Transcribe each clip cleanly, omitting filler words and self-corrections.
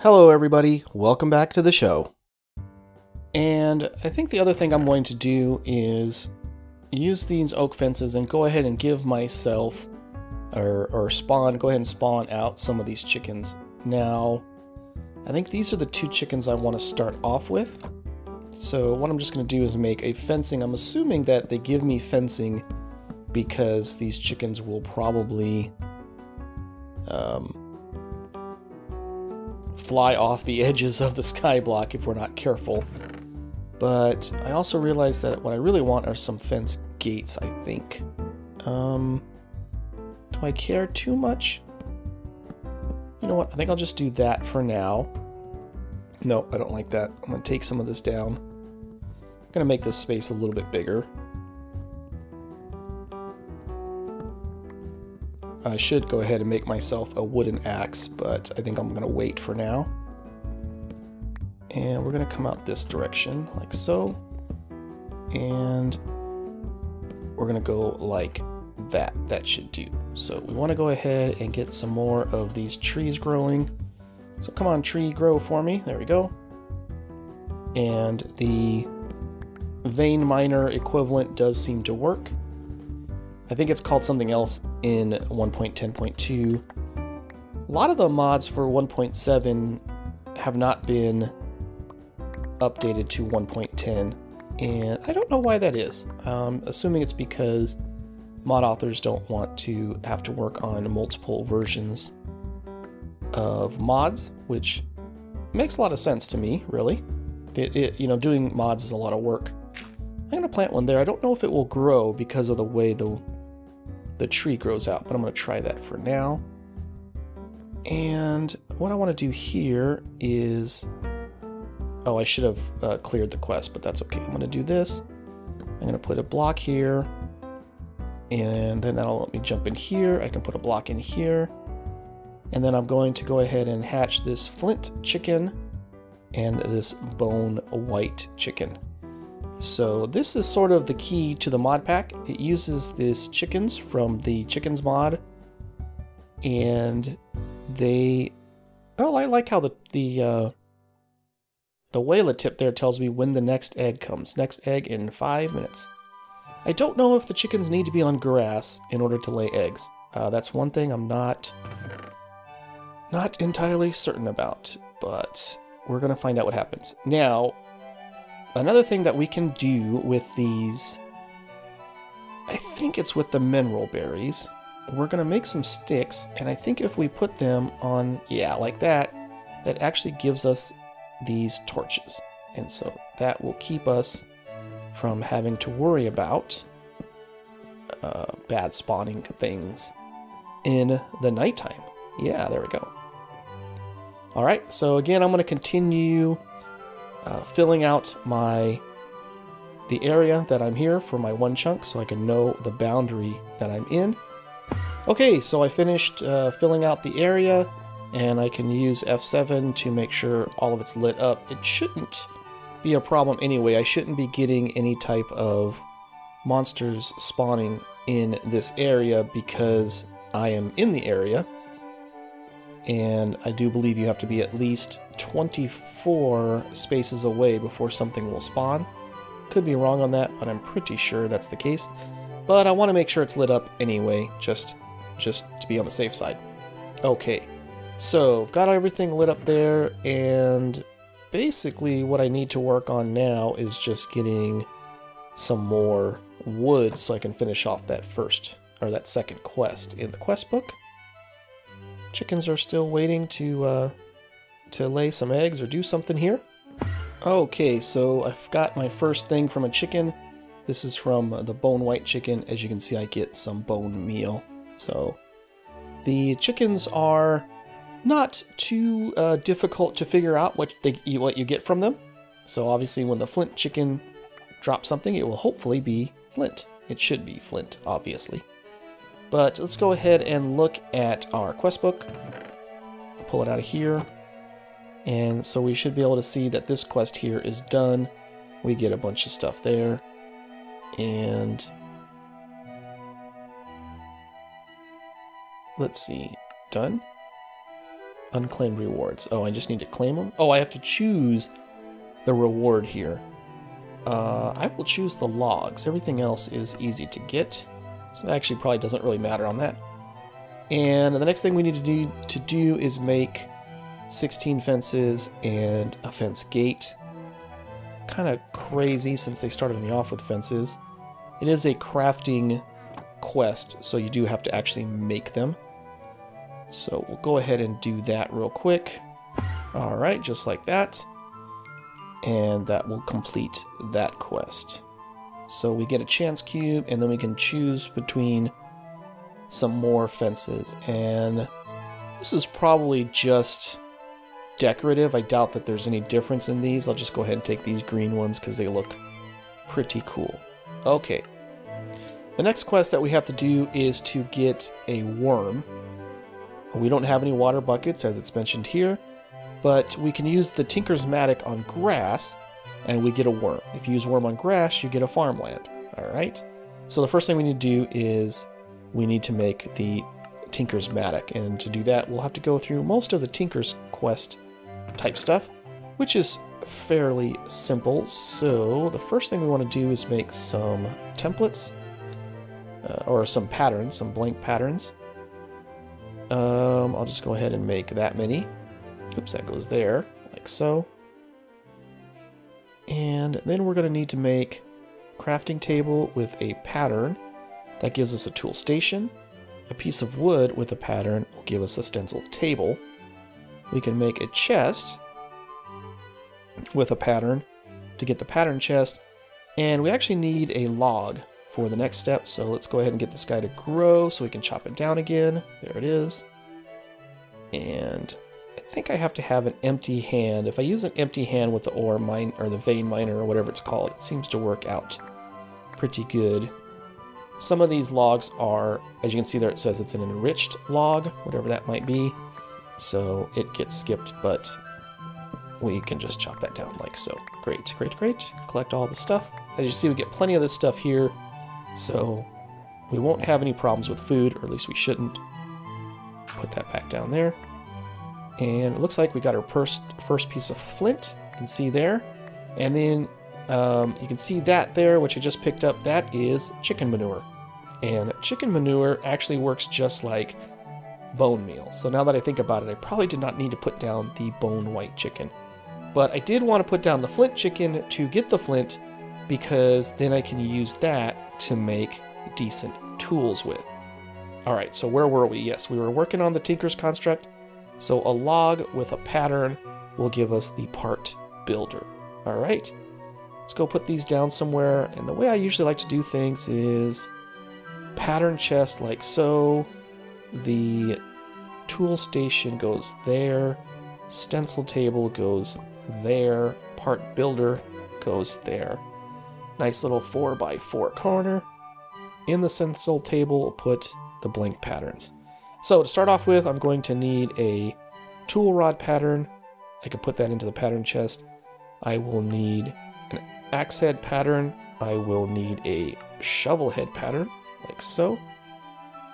Hello everybody, welcome back to the show. And I think the other thing I'm going to do is use these oak fences and go ahead and give myself, go ahead and spawn out some of these chickens. Now, I think these are the two chickens I want to start off with. So what I'm just going to do is make a fencing. I'm assuming that they give me fencing because these chickens will probably fly off the edges of the skyblock if we're not careful. But I also realized that what I really want are some fence gates, I think. Do I care too much? You know what, I think I'll just do that for now. No, I don't like that. I'm going to take some of this down. I'm going to make this space a little bit bigger. I should go ahead and make myself a wooden axe, but I think I'm going to wait for now. And we're going to come out this direction, like so. And we're going to go like that. That should do. So we want to go ahead and get some more of these trees growing. So come on, tree, grow for me. There we go. And the vein miner equivalent does seem to work. I think it's called something else in 1.10.2. A lot of the mods for 1.7 have not been updated to 1.10, and I don't know why that is. Assuming it's because mod authors don't want to have to work on multiple versions of mods, which makes a lot of sense to me, really. You know, doing mods is a lot of work. I'm gonna plant one there. I don't know if it will grow because of the way the tree grows out, but I'm gonna try that for now. And what I want to do here is, oh, I should have cleared the quest, but that's okay. I'm gonna do this. I'm gonna put a block here, and then that'll let me jump in here. I can put a block in here, and then I'm going to go ahead and hatch this flint chicken and this bone white chicken. So this is sort of the key to the mod pack. It uses these chickens from the chickens mod, and they, oh, I like how the Wayla tip there tells me when the next egg comes. Next egg in 5 minutes. I don't know if the chickens need to be on grass in order to lay eggs. That's one thing I'm not entirely certain about, but we're gonna find out what happens. Now, another thing that we can do with these, I think it's with the mineral berries, we're going to make some sticks, and I think if we put them on, yeah, like that, that actually gives us these torches. And so that will keep us from having to worry about bad spawning things in the nighttime. Yeah, there we go. Alright, so again, I'm going to continue filling out the area that I'm here for my one chunk so I can know the boundary that I'm in. Okay, so I finished filling out the area, and I can use F7 to make sure all of it's lit up. It shouldn't be a problem anyway. I shouldn't be getting any type of monsters spawning in this area because I am in the area. And I do believe you have to be at least 24 spaces away before something will spawn. Could be wrong on that, but I'm pretty sure that's the case. But I want to make sure it's lit up anyway, just to be on the safe side. Okay, so I've got everything lit up there, and basically what I need to work on now is just getting some more wood so I can finish off that second quest in the quest book. Chickens are still waiting to lay some eggs or do something here. Okay, so I've got my first thing from a chicken. This is from the bone white chicken. As you can see, I get some bone meal. So the chickens are not too difficult to figure out what you get from them. So obviously when the flint chicken drops something, it will hopefully be flint. It should be flint, obviously. But let's go ahead and look at our quest book. Pull it out of here. And so we should be able to see that this quest here is done. We get a bunch of stuff there. And let's see. Done? Unclaimed rewards. Oh, I just need to claim them? Oh, I have to choose the reward here. I will choose the logs. Everything else is easy to get. So that actually probably doesn't really matter on that. And the next thing we need to do is make 16 fences and a fence gate. Kind of crazy since they started me off with fences. It is a crafting quest, so you do have to actually make them. So we'll go ahead and do that real quick. Alright, just like that. And that will complete that quest. So we get a chance cube, and then we can choose between some more fences. And this is probably just decorative. I doubt that there's any difference in these. I'll just go ahead and take these green ones because they look pretty cool. Okay. The next quest that we have to do is to get a worm. We don't have any water buckets, as it's mentioned here, but we can use the Tinker's Mattock on grass, and we get a worm. If you use worm on grass, you get a farmland. Alright? So the first thing we need to do is we need to make the Tinker's Mattock, and to do that, we'll have to go through most of the Tinker's Quest type stuff, which is fairly simple. So the first thing we want to do is make some templates, or some patterns, some blank patterns. I'll just go ahead and make that many. Oops, that goes there, like so. And then we're going to need to make a crafting table with a pattern. That gives us a tool station. A piece of wood with a pattern will give us a stencil table. We can make a chest with a pattern to get the pattern chest. And we actually need a log for the next step. So let's go ahead and get this guy to grow so we can chop it down again. There it is. And I think I have to have an empty hand. If I use an empty hand with the ore mine or the vein miner or whatever it's called, it seems to work out pretty good. Some of these logs are, as you can see there, it says it's an enriched log, whatever that might be. So it gets skipped, but we can just chop that down like so. Great, great, great. Collect all the stuff. As you see, we get plenty of this stuff here, so we won't have any problems with food, or at least we shouldn't. Put that back down there. And it looks like we got our first piece of flint. You can see there. And then you can see that there, which I just picked up. That is chicken manure. And chicken manure actually works just like bone meal. So now that I think about it, I probably did not need to put down the bone white chicken. But I did want to put down the flint chicken to get the flint, because then I can use that to make decent tools with. Alright, so where were we? Yes, we were working on the Tinker's Construct. So a log with a pattern will give us the part builder. Alright, let's go put these down somewhere. And the way I usually like to do things is pattern chest like so. The tool station goes there. Stencil table goes there. Part builder goes there. Nice little 4x4 corner. In the stencil table, we'll put the blank patterns. So to start off with, I'm going to need a tool rod pattern. I can put that into the pattern chest. I will need an axe head pattern. I will need a shovel head pattern, like so.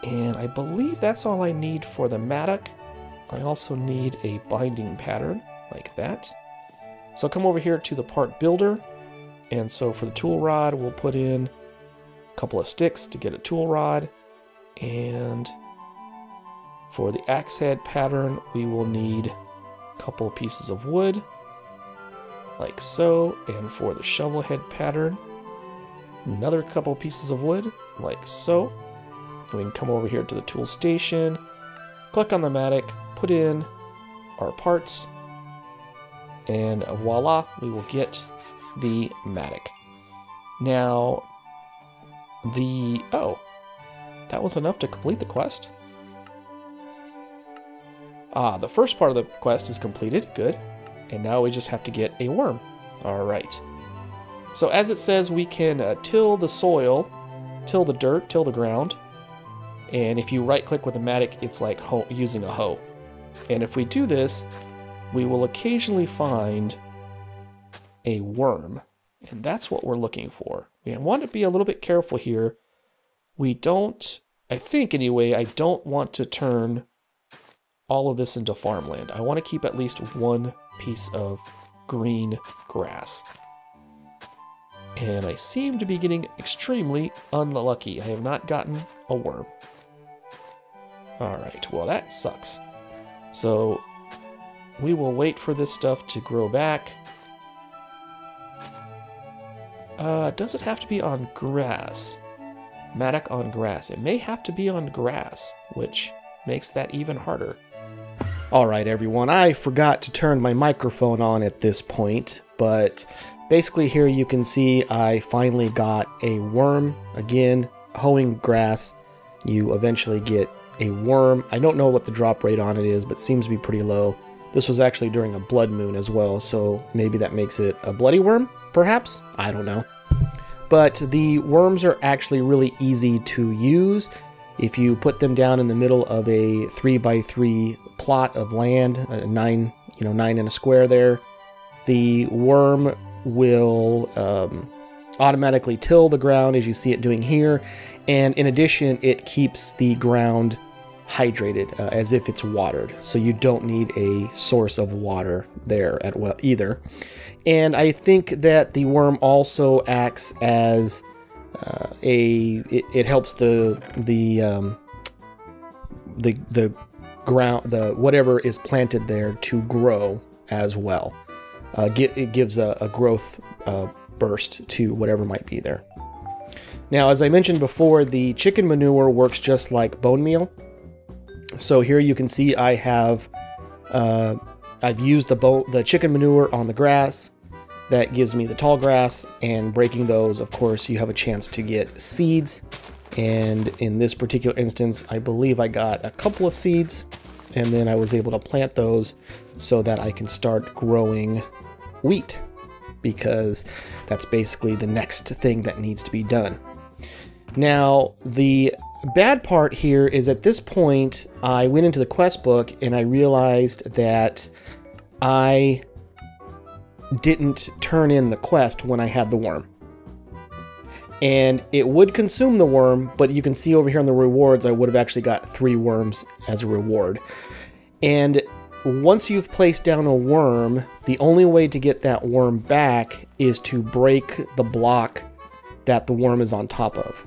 And I believe that's all I need for the mattock. I also need a binding pattern, like that. So I'll come over here to the part builder. And so for the tool rod, we'll put in a couple of sticks to get a tool rod. And for the axe head pattern, we will need a couple of pieces of wood, like so. And for the shovel head pattern, another couple of pieces of wood, like so. And we can come over here to the tool station, click on the mattock, put in our parts, and voila, we will get the mattock. Now, oh, that was enough to complete the quest? Ah, the first part of the quest is completed, good. And now we just have to get a worm. Alright. So as it says, we can till the soil, till the dirt, till the ground. And if you right click with the mattock, it's like using a hoe. And if we do this, we will occasionally find a worm. And that's what we're looking for. We want to be a little bit careful here. We don't, I think anyway, I don't want to turn all of this into farmland. I want to keep at least one piece of green grass. And I seem to be getting extremely unlucky. I have not gotten a worm. Alright, well that sucks. So we will wait for this stuff to grow back. Does it have to be on grass? Mattock on grass. It may have to be on grass, which makes that even harder. Alright everyone, I forgot to turn my microphone on at this point, but basically here you can see I finally got a worm. Again, hoeing grass, you eventually get a worm. I don't know what the drop rate on it is, but it seems to be pretty low. This was actually during a blood moon as well, so maybe that makes it a bloody worm, perhaps? I don't know. But the worms are actually really easy to use. If you put them down in the middle of a 3x3 plot of land, 9 in a square there, the worm will automatically till the ground, as you see it doing here. And in addition, it keeps the ground hydrated, as if it's watered. So you don't need a source of water there either. And I think that the worm also acts as it helps the ground, whatever is planted there, to grow as well. It gives a growth burst to whatever might be there. Now, as I mentioned before, the chicken manure works just like bone meal. So here you can see I have I've used the chicken manure on the grass. That gives me the tall grass, and breaking those, of course, you have a chance to get seeds. And in this particular instance, I believe I got a couple of seeds, and then I was able to plant those so that I can start growing wheat, because that's basically the next thing that needs to be done. Now, the bad part here is at this point, I went into the quest book and I realized that I didn't turn in the quest when I had the worm. And it would consume the worm, but you can see over here on the rewards, I would have actually got 3 worms as a reward. And once you've placed down a worm, the only way to get that worm back is to break the block that the worm is on top of.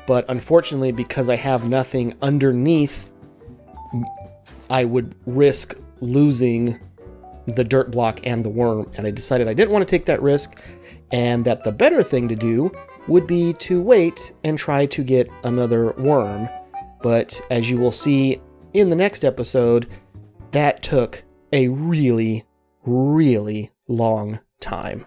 But unfortunately, because I have nothing underneath, I would risk losing the dirt block and the worm, and I decided I didn't want to take that risk, and that the better thing to do would be to wait and try to get another worm. But as you will see in the next episode, that took a really, really long time.